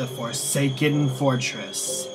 the Forsaken Fortress.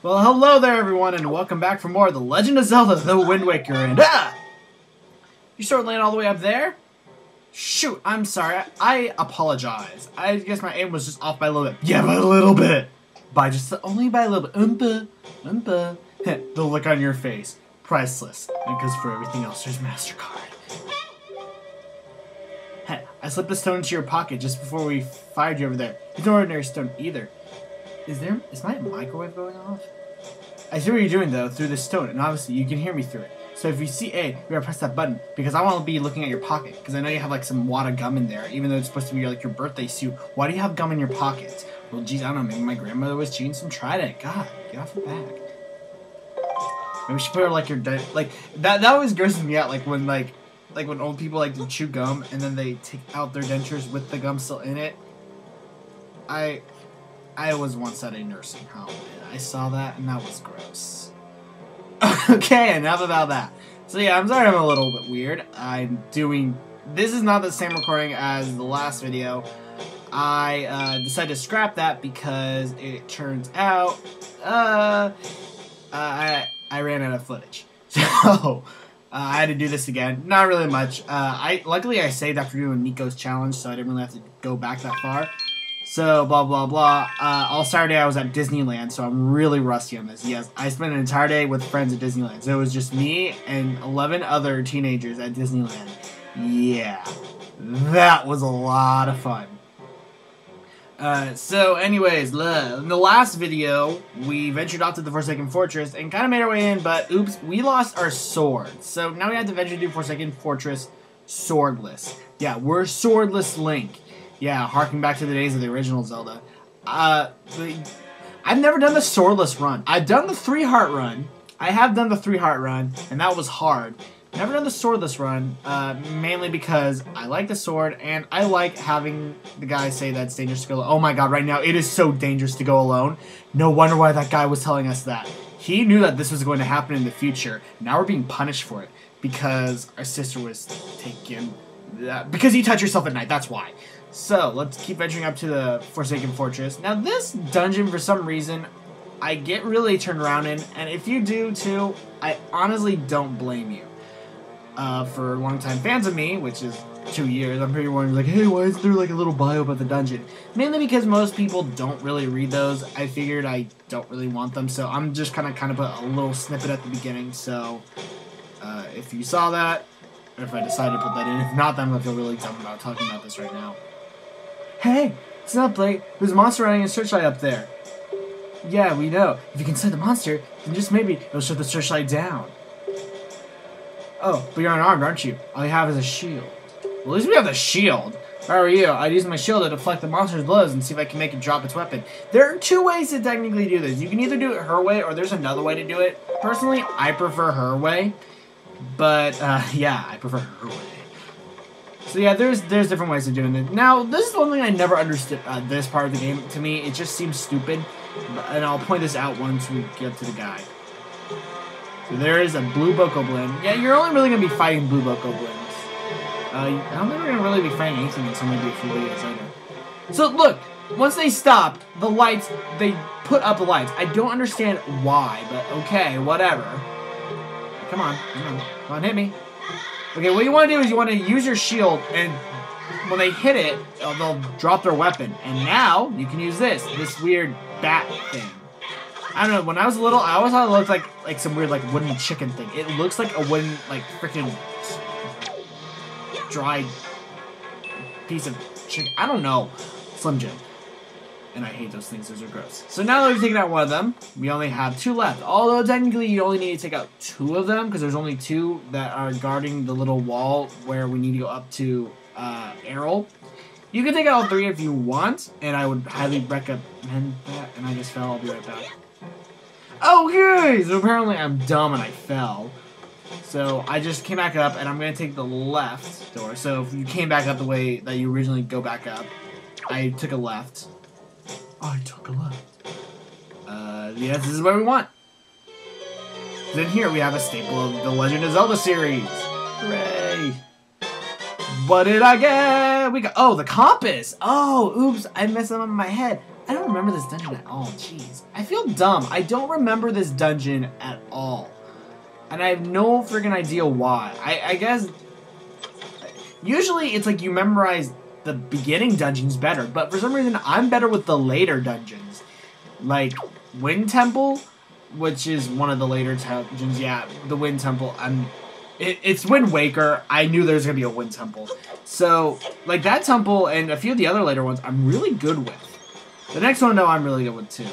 Well, hello there, everyone, and welcome back for more of The Legend of Zelda: The Wind Waker. And you started landing all the way up there? Shoot, I'm sorry. I apologize. I guess my aim was just off by a little bit. Yeah, by a little bit. Only by a little bit. The look on your face, priceless. Because for everything else, there's MasterCard. Hey, I slipped a stone into your pocket just before we fired you over there. It's no ordinary stone either. Is my microwave going off? I see what you're doing though, through this stone, and obviously you can hear me through it. So if you see A, you gotta press that button, because I want to be looking at your pocket, because I know you have like some wad of gum in there, even though it's supposed to be like your birthday suit. Why do you have gum in your pockets? Well, geez, I don't know, maybe my grandmother was chewing some Trident. God, get off your back. Maybe we should put her like your like that always grosses me out, like when when old people like to chew gum, and then they take out their dentures with the gum still in it. I was once at a nursing home, and I saw that, and that was gross. Okay, enough about that. So yeah, I'm sorry I'm a little bit weird. This is not the same recording as the last video. I decided to scrap that because it turns out, I ran out of footage. So, I had to do this again. Not really much. Luckily I saved after doing Nico's challenge, so I didn't really have to go back that far. So, blah, blah, blah. All Saturday I was at Disneyland, so I'm really rusty on this. Yes, I spent an entire day with friends at Disneyland. So it was just me and 11 other teenagers at Disneyland. Yeah, that was a lot of fun. So anyways, in the last video, we ventured off to the Forsaken Fortress and kind of made our way in, but oops, we lost our swords. So now we have to venture to Forsaken Fortress swordless. Yeah, we're swordless Link. Yeah, harking back to the days of the original Zelda. I've never done the swordless run. I've done the 3-heart run. I have done the 3-heart run, and that was hard. Never done the swordless run, mainly because I like the sword, and I like having the guy say that it's dangerous to go alone. Oh my god, right now, it is so dangerous to go alone. No wonder why that guy was telling us that. He knew that this was going to happen in the future. Now we're being punished for it, because our sister was taken... because you touch yourself at night, that's why. So, let's keep venturing up to the Forsaken Fortress. Now, this dungeon, for some reason, I get really turned around in, and if you do too, I honestly don't blame you. For longtime fans of me, which is 2 years, I'm pretty wondering, like, hey, why is there like a little bio about the dungeon? Mainly because most people don't really read those. I figured I don't really want them, so I'm just kind of put a little snippet at the beginning. So, if you saw that, or if I decided to put that in, if not, then I'm gonna feel really dumb about talking about this right now. Hey, it's not Blake. There's a monster running a searchlight up there. Yeah, we know. If you can sight the monster, then just maybe it'll shut the searchlight down. Oh, but you're unarmed, aren't you? All you have is a shield. Well, at least we have the shield. If I were you, I'd use my shield to deflect the monster's blows and see if I can make it drop its weapon. There are 2 ways to technically do this. You can either do it her way, or there's another way to do it. Personally, I prefer her way. But, yeah, I prefer her way. So yeah, there's different ways of doing it. Now, this is one thing I never understood, this part of the game. To me, it just seems stupid. And I'll point this out once we get to the guide. So there is a blue Bokoblin. Yeah, you're only really going to be fighting blue Bokoblins. I don't think we're going to really be fighting anything until maybe a few videos later. So look, once they stop, the lights, they put up the lights. I don't understand why, but okay, whatever. Come on, come on, hit me. Okay, what you want to do is you want to use your shield, and when they hit it, they'll drop their weapon. And now, you can use this weird bat thing. I don't know, when I was little, I always thought it looked like some weird, like, wooden chicken thing. It looks like a wooden, like, freaking dried piece of chicken. I don't know. Slim Jim. And I hate those things, those are gross. So now that we've taken out one of them, we only have 2 left. Although technically you only need to take out 2 of them, because there's only 2 that are guarding the little wall where we need to go up to Errol. You can take out all 3 if you want, and I would highly recommend that. And I just fell. I'll be right back. Okay, so apparently I'm dumb and I fell. So I just came back up, and I'm going to take the left door. So if you came back up the way that you originally go back up, I took a left. I took a left. Yes, this is what we want. Then here we have a staple of the Legend of Zelda series. Hooray! What did I get? We got, oh, the compass. Oh, oops, I messed up in my head. I don't remember this dungeon at all. Jeez, I feel dumb. I don't remember this dungeon at all, and I have no freaking idea why. I guess usually it's like you memorize the beginning dungeons better, but for some reason I'm better with the later dungeons, like Wind Temple, which is one of the later dungeons. Yeah, the Wind Temple. It's Wind Waker. I knew there was gonna be a Wind Temple, so like that temple and a few of the other later ones I'm really good with. The next one though I'm really good with too.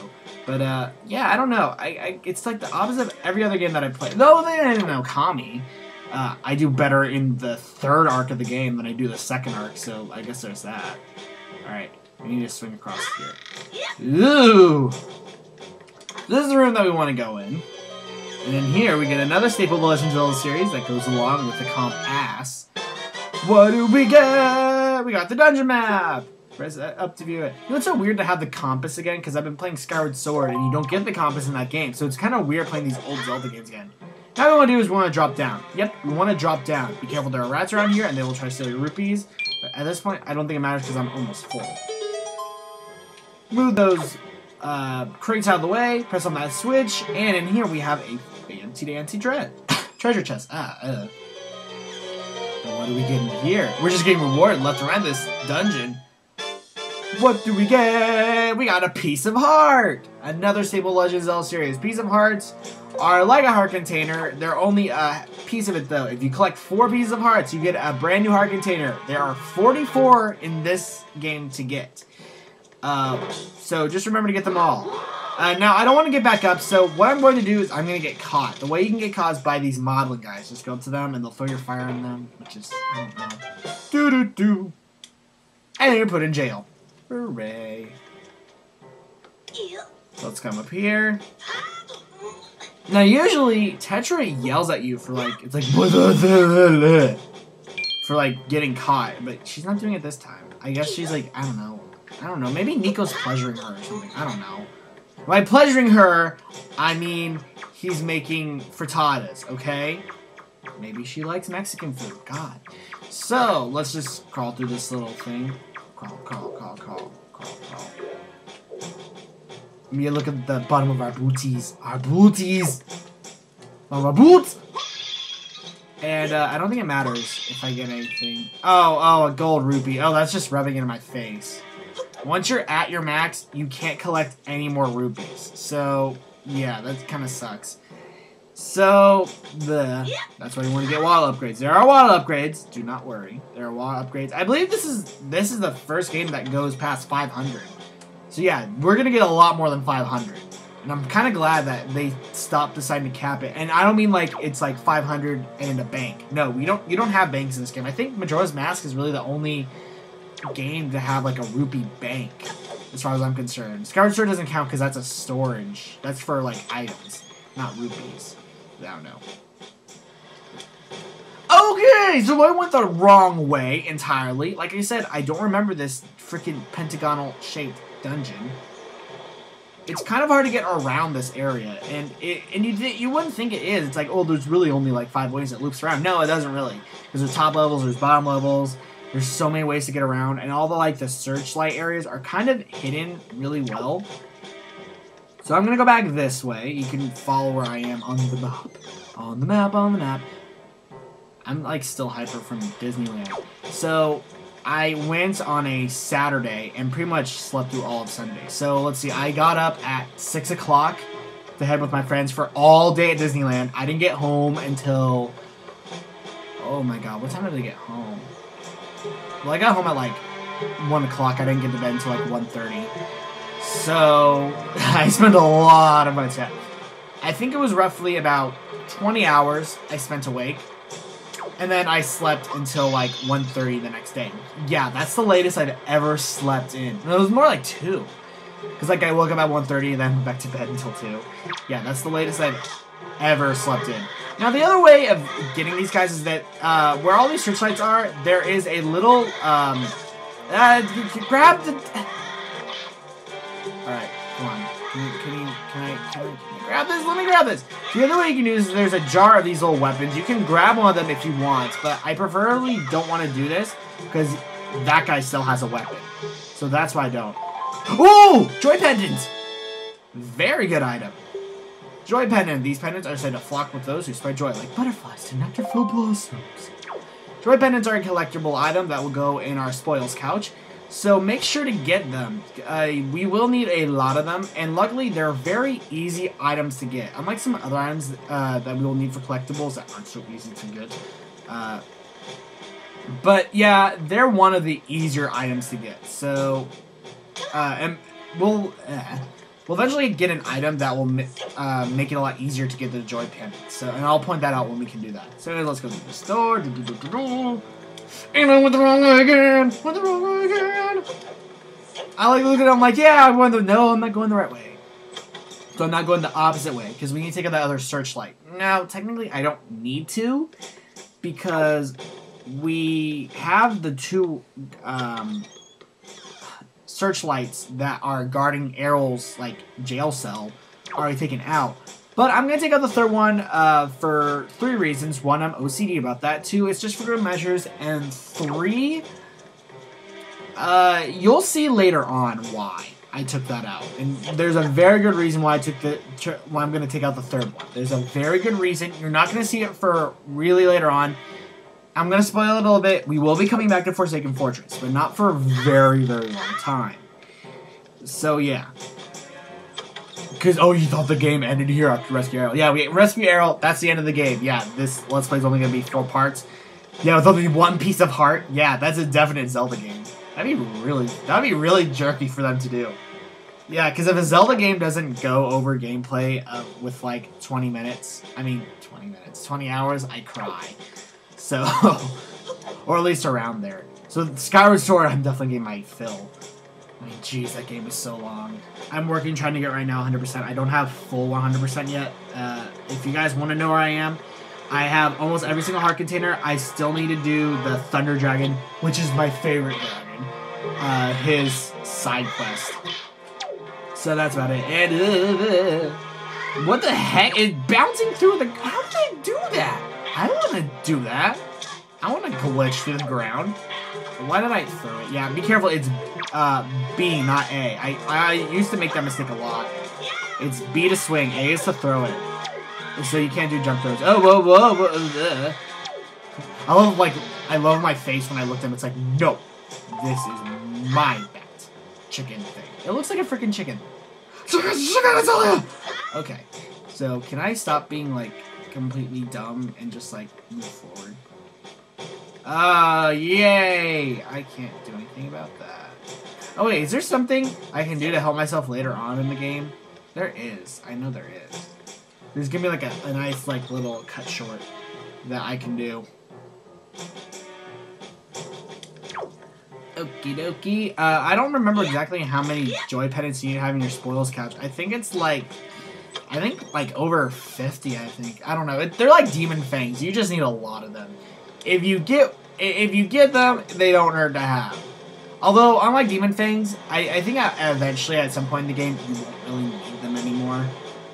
But yeah, I don't know. It's like the opposite of every other game that I play. Though they didn't know Kami. I do better in the 3rd arc of the game than I do the 2nd arc, so I guess there's that. Alright, we need to swing across here. Ooh! This is the room that we want to go in. And then here we get another staple of the Legend of Zelda series that goes along with the compass. What do we get? We got the dungeon map! Press up to view it. You know, it's so weird to have the compass again, because I've been playing Skyward Sword, and you don't get the compass in that game, so it's kind of weird playing these old Zelda games again. Now what we want to do is we want to drop down. Yep, we want to drop down. Be careful, there are rats around here, and they will try to steal your rupees. But at this point, I don't think it matters, because I'm almost full. Move those crates out of the way, press on that switch, and in here we have a fancy treasure chest. And what do we get in here? We're just getting rewarded left and right this dungeon. What do we get? We got a piece of heart! Another staple Legend of Zelda series. Piece of hearts are like a heart container. They're only a piece of it though. If you collect 4 pieces of hearts, you get a brand new heart container. There are 44 in this game to get. So just remember to get them all. Now, I don't want to get back up, so what I'm going to do is I'm going to get caught. The way you can get caught is by these modeling guys. Just go up to them and they'll throw your fire on them, which is, I don't know. Doo-doo-doo. And then you're put in jail. Hooray. So let's come up here. Now, usually, Tetra yells at you for, like, it's like, for, like, getting caught. But she's not doing it this time. I guess she's, like, I don't know. Maybe Nico's pleasuring her or something. I don't know. By pleasuring her, I mean he's making frittatas, okay? Maybe she likes Mexican food. God. So, let's just crawl through this little thing. Crawl. Let me look at the bottom of our booties. Our booties! Our boots! And, I don't think it matters if I get anything. Oh, a gold rupee. Oh, that's just rubbing it in my face. Once you're at your max, you can't collect any more rupees. So, yeah, that kind of sucks. So, that's why you want to get wall upgrades. There are wall upgrades. Do not worry. There are wall upgrades. I believe this is the first game that goes past 500. So, yeah, we're going to get a lot more than 500. And I'm kind of glad that they stopped deciding to cap it. And I don't mean like it's like 500 and a bank. No, you don't have banks in this game. I think Majora's Mask is really the only game to have like a rupee bank, as far as I'm concerned. Skyward Sword doesn't count because that's a storage. That's for like items, not rupees. I don't know. Okay, so I went the wrong way entirely. Like I said, I don't remember this freaking pentagonal shaped dungeon. It's kind of hard to get around this area, and you wouldn't think it is. It's like, oh, there's really only like 5 ways it loops around. No, it doesn't really. Because there's top levels, there's bottom levels. There's so many ways to get around, and all the searchlight areas are kind of hidden really well. So I'm gonna go back this way. You can follow where I am on the map. On the map. I'm like still hyper from Disneyland. So I went on a Saturday and pretty much slept through all of Sunday. So let's see, I got up at 6 o'clock to head with my friends for all day at Disneyland. I didn't get home until, oh my god, what time did I get home? Well, I got home at like 1 o'clock. I didn't get to bed until like 1:30. So, I spent a lot of my time. I think it was roughly about 20 hours I spent awake. And then I slept until like 1:30 the next day. Yeah, that's the latest I've ever slept in. No, it was more like 2. Because like I woke up at 1:30 and then went back to bed until 2. Yeah, that's the latest I've ever slept in. Now the other way of getting these guys is that where all these searchlights are, there is a little grab the. All right, come on. Can I grab this? Let me grab this. The other way you can do this is there's a jar of these little weapons. You can grab one of them if you want, but I preferably don't want to do this because that guy still has a weapon. So that's why I don't. Ooh! Joy pendant! Very good item. Joy pendant. These pendants are said to flock with those who spread joy like butterflies to nectar-filled blossoms. Joy pendants are a collectible item that will go in our spoils couch. So make sure to get them. We will need a lot of them, and luckily they're very easy items to get. Unlike some other items that we will need for collectibles that aren't so easy to get. But yeah, they're one of the easier items to get. So, and we'll eventually get an item that will make it a lot easier to get the joy pendant. So, and I'll point that out when we can do that. So let's go to the store. And I went the wrong way again. I like look at him like, yeah, I'm not going the right way. So I'm not going the opposite way because we need to take out that other searchlight. Now, technically, I don't need to because we have the 2 searchlights that are guarding Errol's like jail cell already taken out. But I'm going to take out the 3rd one for 3 reasons. 1, I'm OCD about that. 2, it's just for good measures. And 3, you'll see later on why I took that out. And there's a very good reason why why I'm going to take out the 3rd one. There's a very good reason. You're not going to see it for really later on. I'm going to spoil it a little bit. We will be coming back to Forsaken Fortress, but not for a very, very long time. So, yeah. Because, oh, you thought the game ended here after Rescue Errol. Yeah, we Rescue Errol, that's the end of the game. Yeah, this Let's Play is only going to be 4 parts. Yeah, with only 1 piece of heart. Yeah, that's a definite Zelda game. That'd be really jerky for them to do. Yeah, because if a Zelda game doesn't go over gameplay with like 20 hours, I cry. So, or at least around there. So Skyward Sword, I'm definitely getting my fill. I mean, jeez, that game is so long. I'm trying to get right now 100%. I don't have full 100% yet. If you guys want to know where I am, I have almost every single heart container. I still need to do the Thunder Dragon, which is my favorite dragon. His side quest. So that's about it. And, what the heck? It's bouncing through the... How did I do that? I don't want to do that. I want to glitch through the ground. Why did I throw it? Yeah, be careful. It's B, not A. I used to make that mistake a lot. It's B to swing. A is to throw it. So you can't do jump throws. Oh, whoa, whoa, whoa. I love my face when I looked at him. It's like, no, this is my bat chicken thing. It looks like a freaking chicken. Chicken, okay, so can I stop being like completely dumb and just like move forward? Yay! I can't do anything about that. Oh wait, is there something I can do to help myself later on in the game? There is. I know there is. There's gonna be like a nice like little cut short that I can do. Okie dokie. I don't remember exactly how many joy pendants you need to have in your spoils couch. I think it's like over 50, I think. I don't know. They're like demon fangs. You just need a lot of them. If you get them, they don't hurt to have. Although, unlike demon fangs, I think eventually at some point in the game, you won't really need them anymore.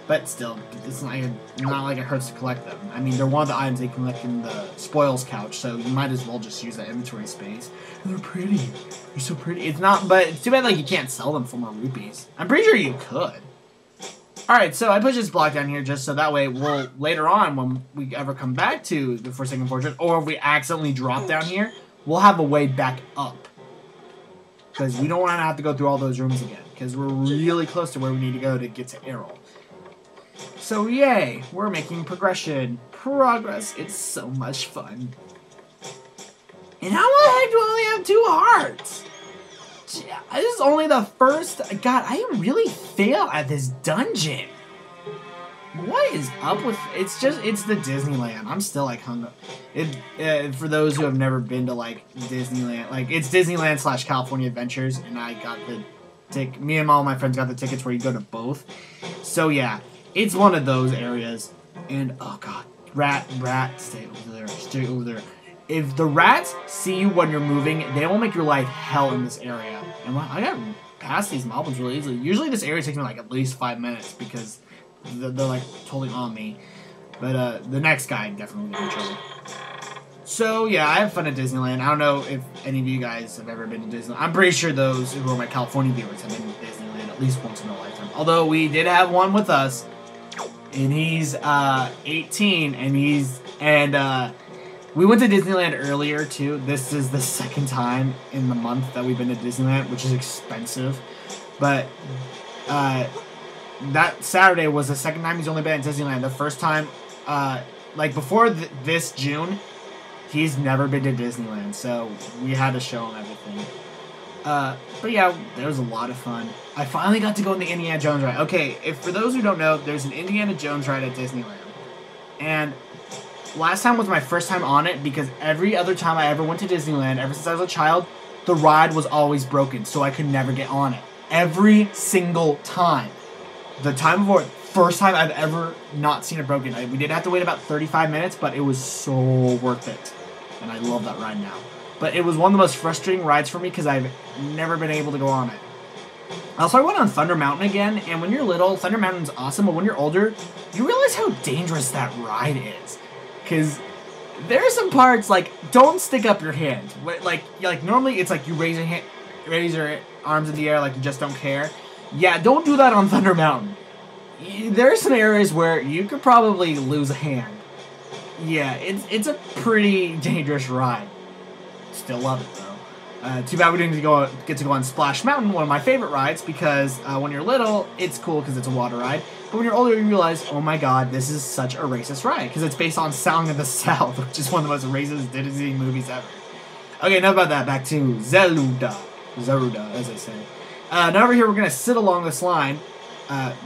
But still, it's not like it hurts to collect them. I mean, they're one of the items they collect in the spoils couch, so you might as well just use that inventory space. And they're pretty. They're so pretty. It's not, but it's too bad like you can't sell them for more rupees. I'm pretty sure you could. Alright, so I put this block down here just so that way we'll, later on, when we ever come back to the Forsaken Fortress, or if we accidentally drop down here, we'll have a way back up. Because we don't want to have to go through all those rooms again, because we're really close to where we need to go to get to Errol. So yay, we're making progress. It's so much fun. And how the heck do I only have 2 hearts? This is only the first... God, I really fail at this dungeon. What is up with... It's the Disneyland. I'm still, like, hung up. For those who have never been to, like, Disneyland, like, it's Disneyland / California Adventures, and I got me and all my friends got the tickets where you go to both. So, yeah, it's one of those areas. And, oh, God, rat, stay over there. If the rats see you when you're moving, they will make your life hell in this area. And I got past these moblins really easily. Usually this area takes me, like, at least 5 minutes because... They're like totally on me, but the next guy definitely gonna get in trouble. So yeah, I have fun at Disneyland. I don't know if any of you guys have ever been to Disneyland. I'm pretty sure those who are my California viewers have been to Disneyland at least once in a lifetime. Although we did have one with us, and he's 18, and we went to Disneyland earlier too. This is the second time in the month that we've been to Disneyland, which is expensive, but that Saturday was the second time he's only been at Disneyland. The first time, like before this June, he's never been to Disneyland, so we had to show him everything. But yeah, there was a lot of fun. I finally got to go on the Indiana Jones ride. Okay, for those who don't know, there's an Indiana Jones ride at Disneyland. And last time was my first time on it because every other time I ever went to Disneyland, ever since I was a child, the ride was always broken, so I could never get on it. Every single time. The time before, first time I've ever not seen it broken. We did have to wait about 35 minutes, but it was so worth it. And I love that ride now. But it was one of the most frustrating rides for me because I've never been able to go on it. Also, I went on Thunder Mountain again, and when you're little, Thunder Mountain's awesome, but when you're older, you realize how dangerous that ride is. Because there are some parts, like, don't stick up your hand. Like normally it's like you raise your arms in the air like you just don't care. Yeah, don't do that on Thunder Mountain. There are some areas where you could probably lose a hand. Yeah, it's a pretty dangerous ride. Still love it, though. Too bad we didn't get to go on Splash Mountain, one of my favorite rides, because when you're little, it's cool because it's a water ride. But when you're older, you realize, oh my god, this is such a racist ride, because it's based on Song of the South, which is one of the most racist Disney movies ever. Okay, enough about that. Back to Zelda. Zelda, as I say. Now over here, we're going to sit along this line,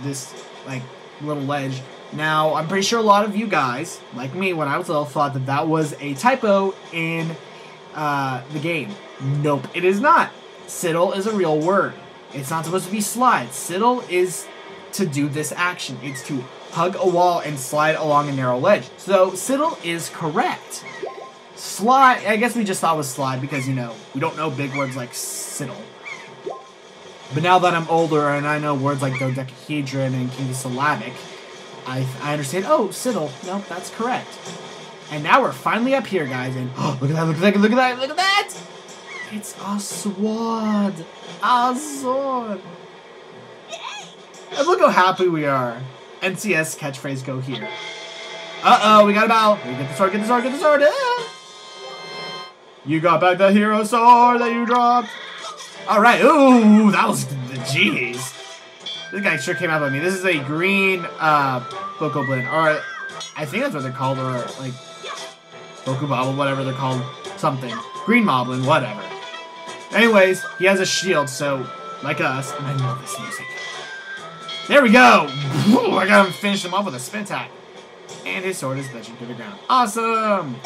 this, like, little ledge. Now, I'm pretty sure a lot of you guys, like me when I was little, thought that that was a typo in the game. Nope, it is not. Siddle is a real word. It's not supposed to be slide. Siddle is to do this action. It's to hug a wall and slide along a narrow ledge. So, siddle is correct. Slide, I guess we just thought was slide because, you know, we don't know big words like siddle. But now that I'm older and I know words like dodecahedron and kinkosyllabic, I understand, oh, siddle. Nope, that's correct. And now we're finally up here, guys, and oh, look at that, look at that, look at that, look at that! It's a sword! A sword! And look how happy we are. NCS catchphrase go here. Uh-oh, we got a battle. Get the sword, get the sword, get the sword! Ah! You got back the hero sword that you dropped. Alright, ooh, that was, jeez. This guy sure came out by me. This is a green, Bokoblin, or I think that's what they're called, or like, Bokubabble, whatever they're called, something. Green Moblin, whatever. Anyways, he has a shield, so, like us, and I love this music. There we go! Woo, I got him, finished him off with a spin attack. And his sword is glitching to the ground. Awesome!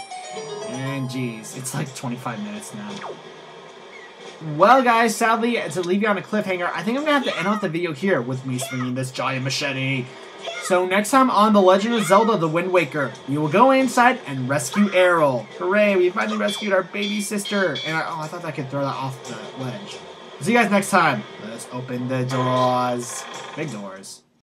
And geez, it's like 25 minutes now. Well, guys, sadly, to leave you on a cliffhanger, I think I'm going to have to end off the video here with me swinging this giant machete. So next time on The Legend of Zelda The Wind Waker, we will go inside and rescue Errol. Hooray, we finally rescued our baby sister. And I thought I could throw that off the ledge. See you guys next time. Let's open the doors. Big doors.